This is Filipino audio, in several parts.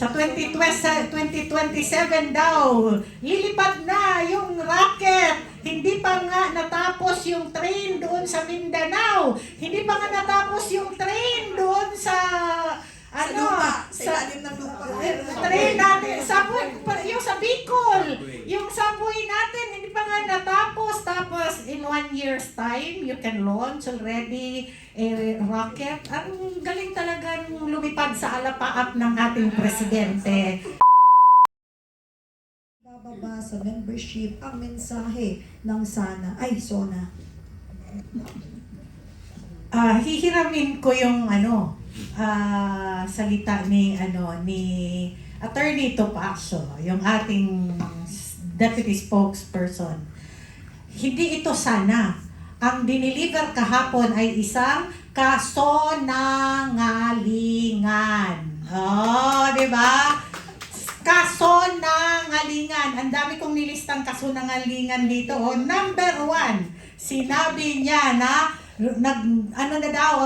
Sa 2027 daw, lilipad na yung rocket. Hindi pa nga natapos yung train doon sa Mindanao. Hindi pa nga natapos yung train doon sa sa ilalim ng lupa. train natin, yung sa Bicol, yung subway natin, hindi pa nga natapos. Tapos, in 1 year's time, you can launch already a rocket. Ang galing talagang lumipad sa alapaap ng ating presidente. Bababa sa membership ang mensahe ng SONA. Hihiramin ko yung salita ni Attorney Topacio, yung ating deputy spokesperson. Hindi ito sana. Ang dineliver kahapon ay isang kasonangalingan. Oh, di ba? Kasonangalingan. Ang dami kong nilistang kasonangalingan dito. Oh, number 1, sinabi niya na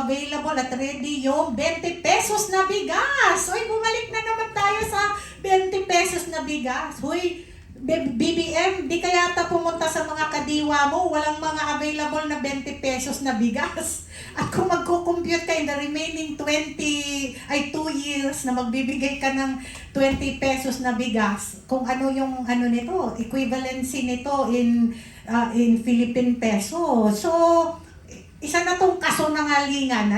available at ready yung 20 pesos na bigas. Uy, bumalik na naman tayo sa 20 pesos na bigas. Uy, BBM, di kaya yata pumunta sa mga kadiwa mo, walang mga available na 20 pesos na bigas. At kung magko-compute ka in the remaining 2 years na magbibigay ka ng 20 pesos na bigas, kung ano yung nito, equivalency nito in Philippine peso. So, isa na tong kasonangalingan,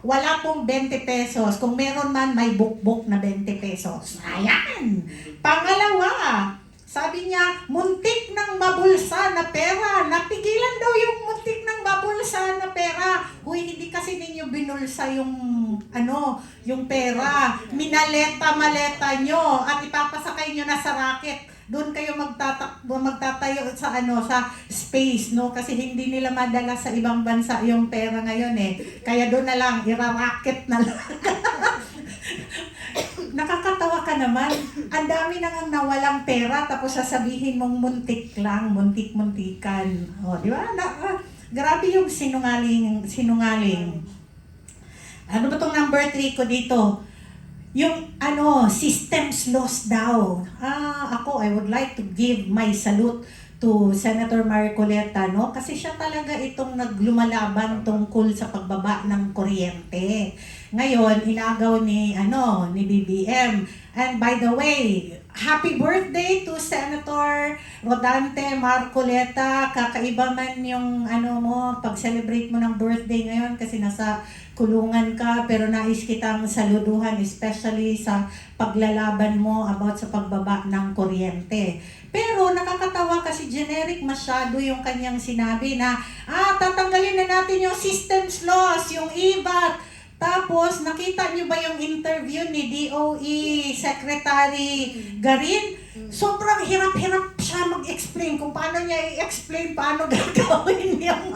wala pong 20 pesos. Kung meron man, may bukbok na 20 pesos. Ayan! Pangalawa, sabi niya, muntik ng mabulsa na pera. Napigilan daw yung muntik ng mabulsa na pera. Uy, hindi kasi ninyo binulsa yung pera. Maleta nyo at ipapasakay nyo na sa racket. Doon kayo magtatayo sa space, kasi hindi nila madala sa ibang bansa yung pera ngayon Kaya doon na lang, ira-racket na lang. Nakakatawa ka naman. Ang dami nang nawalang pera tapos sasabihin mong muntik lang, muntik-muntikan. O, di ba? Grabe yung sinungaling. Ano ba tong number 3 ko dito? Yung systems loss daw. I would like to give my salute to Senator Marcoleta, kasi siya talaga itong naglumalaban tungkol sa pagbaba ng kuryente. Ngayon, inagaw ni BBM. And by the way, happy birthday to Senator Rodante Marcoleta. Kakaiba man yung pag-celebrate mo ng birthday ngayon kasi nasa kulungan ka, pero nais kitang saluduhan especially sa paglalaban mo about sa pagbaba ng kuryente. Pero nakakatawa kasi generic masyado yung kanyang sinabi na tatanggalin na natin yung systems loss, yung EVAT. Tapos, nakita niyo ba yung interview ni DOE Secretary Garin? Sobrang hirap-hirap siya mag-explain kung paano niya i-explain paano gagawin yung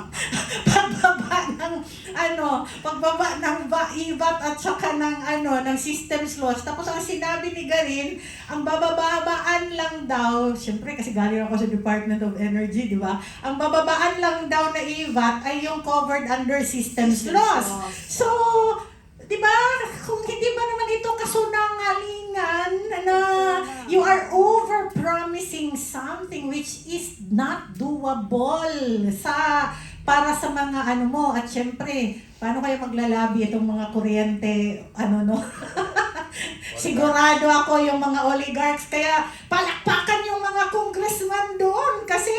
pagbaba ng EVAT at saka ng systems loss. Tapos ang sinabi ni Garin, ang bababaan lang daw, syempre kasi galing ako sa Department of Energy, di ba? Ang bababaan lang daw na EVAT ay yung covered under systems loss. So, di ba, kung hindi ba naman ito kasunangalingan na you are over-promising something which is not doable para sa mga mo. At syempre, paano kayo maglalabi itong mga kuryente, Sigurado ako yung mga oligarchs, kaya palakpakan yung mga congressman doon kasi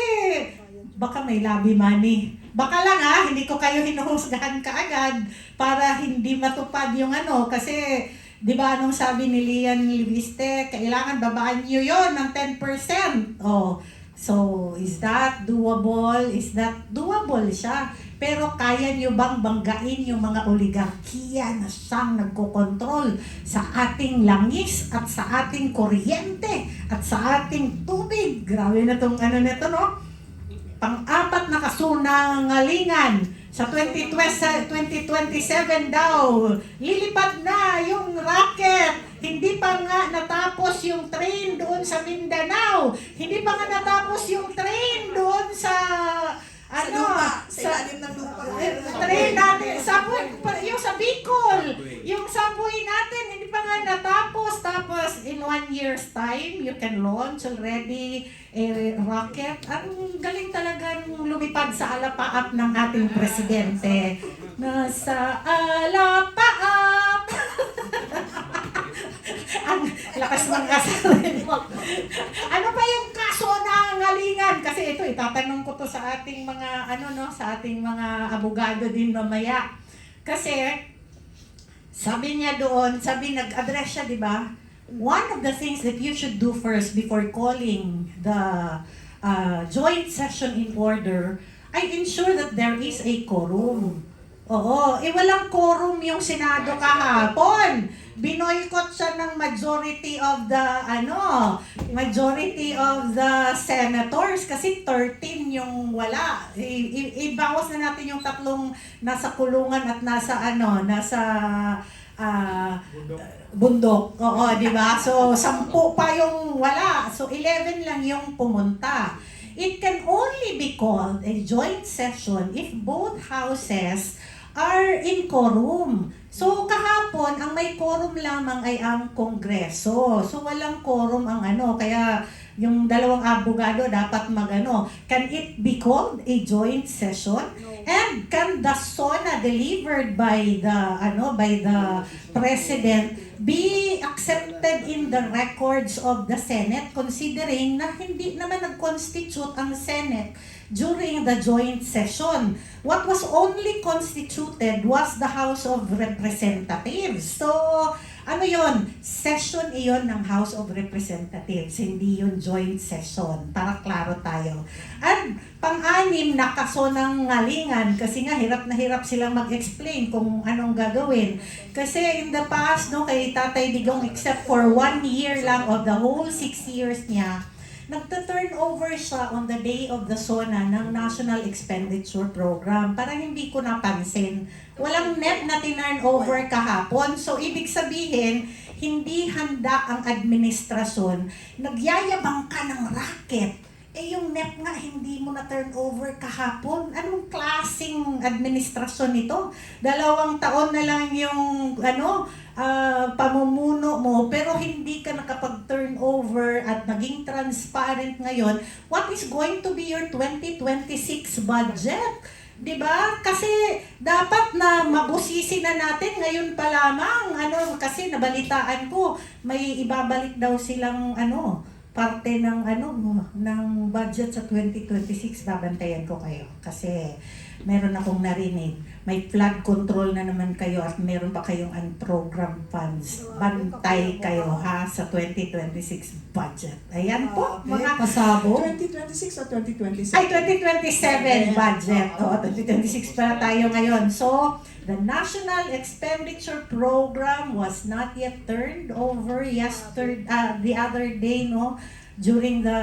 baka may lobby money. Baka lang hindi ko kayo hinuhusgahan kaagad para hindi matupad yung kasi di ba anong sabi ni Lian Liviste, kailangan babaan nyo yon ng 10%. So is that doable? Is that doable siya? Pero kaya nyo bang banggain yung mga oligarkiya na siyang nagkokontrol sa ating langis at sa ating kuryente at sa ating tubig? Grabe na tong nito, Pang-apat na kasunangalingan. Sa 2027 daw, lilipad na yung rocket. Hindi pa nga natapos yung train doon sa Mindanao. Hindi pa nga natapos yung train doon sa sa ilalim ng lupa. train natin, yung sa Bicol, yung subway natin, hindi pa nga natapos. Tapos, in 1 year's time, you can launch already a rocket. Ang galing talagang lumipad sa alapaap ng ating presidente. Nasa alapaap! Ang lakas ng asarin mo. Ano ba yung kaso ng ngalingan? Kasi ito, itatanong ko to sa ating mga, sa ating mga abogado din mamaya. Kasi, sabi niya doon, nag-address siya, di ba? One of the things that you should do first before calling the joint session in order, I ensure that there is a quorum. Oo, walang quorum yung Senado kahapon. Binoykot siya ng majority of the senators kasi 13 yung wala. Ibawas na natin yung tatlong nasa kulungan at nasa bundok. Oo, di ba? So 10 pa yung wala. So 11 lang yung pumunta. It can only be called a joint session if both houses are in quorum. So kahapon, ang may quorum lamang ay ang Kongreso. So walang quorum ang kaya yung dalawang abogado dapat can it be called a joint session? And can the SONA delivered by the President be accepted in the records of the Senate considering na hindi naman nag-constitute ang Senate during the joint session? What was only constituted was the House of Representatives. So, session iyon ng House of Representatives, hindi yun joint session, para klaro tayo. At pang-anim na kaso ng ngalingan, kasi nga hirap na hirap silang mag-explain kung anong gagawin. Kasi in the past, kay Tatay Digong, except for 1 year lang of the whole 6 years niya, nagta-turn over siya on the day of the SONA ng National Expenditure Program. Parang hindi ko napansin. Walang net na tinurn over kahapon. So, ibig sabihin, hindi handa ang administrasyon. Nagyayabang ka ng racket. Yung net nga, hindi mo na turn over kahapon. Anong klaseng administrasyon ito? 2 taon na lang yung, pamumuno mo, pero hindi ka nakapag-turn over at naging transparent ngayon, what is going to be your 2026 budget? Diba? Kasi dapat na mabusisi na natin ngayon pa lamang. Kasi nabalitaan ko, may ibabalik daw silang parte ng ng budget sa 2026. Babantayan ko kayo kasi meron akong narinig. May flood control na naman kayo at meron pa kayong program funds. Bantay kayo sa 2026 budget. Ayan po, mga pasabo. 2026 o 2027? Ay, 2027 budget. 2026 pa tayo ngayon. So, the National Expenditure Program was not yet turned over the other day, during the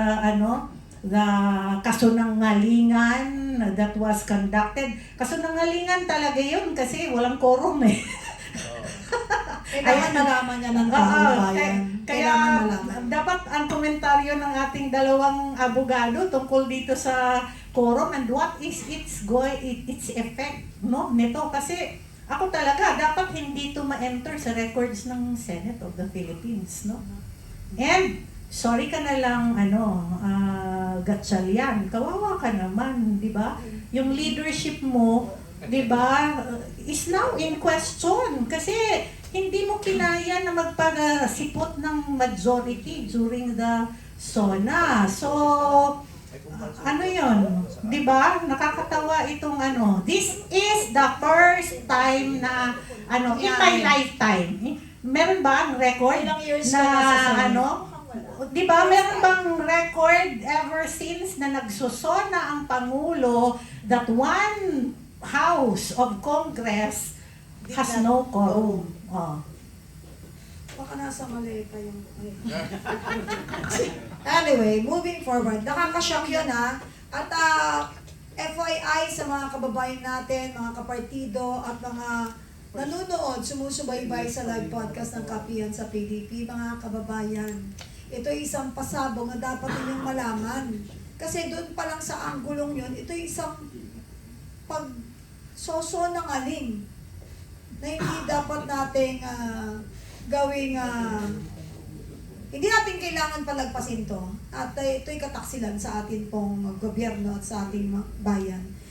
kasunungalingan that was conducted. Kasunungalingan talaga yun kasi walang quorum Kailangan malaman niya ng taong bayan. Kaya dapat ang komentaryo ng ating dalawang abogado tungkol dito sa quorum and what is its effect nito kasi ako talaga dapat hindi to ma-enter sa records ng Senate of the Philippines, And sorry ka na lang, Gatchalian, kawawa ka naman, di ba? Yung leadership mo, di ba, is now in question kasi hindi mo kinaya na magparasipot ng majority during the SONA. So, yun, di ba? Nakakatawa itong This is the first time na, in my lifetime. Meron ba ang record Ilang years na, ka na sa Senate? di ba, meron bang record ever since na nagsusona ang Pangulo that one House of Congress has no quorum? Baka nasa mali pa yung... Anyway, moving forward. Nakaka-shock yun At FYI sa mga kababayan natin, mga kapartido at mga nanonood, sumusubaybay sa live podcast ng Kapihan sa PDP, mga kababayan. Ito ay isang pasabog na dapat ninyong malaman. Kasi doon pa lang sa anggulong yun, ito ay isang pag-sosonangaling na hindi dapat nating gawing Hindi natin kailangan palagpasin to. At ito'y kataksilan sa atin pong gobyerno at sa ating bayan.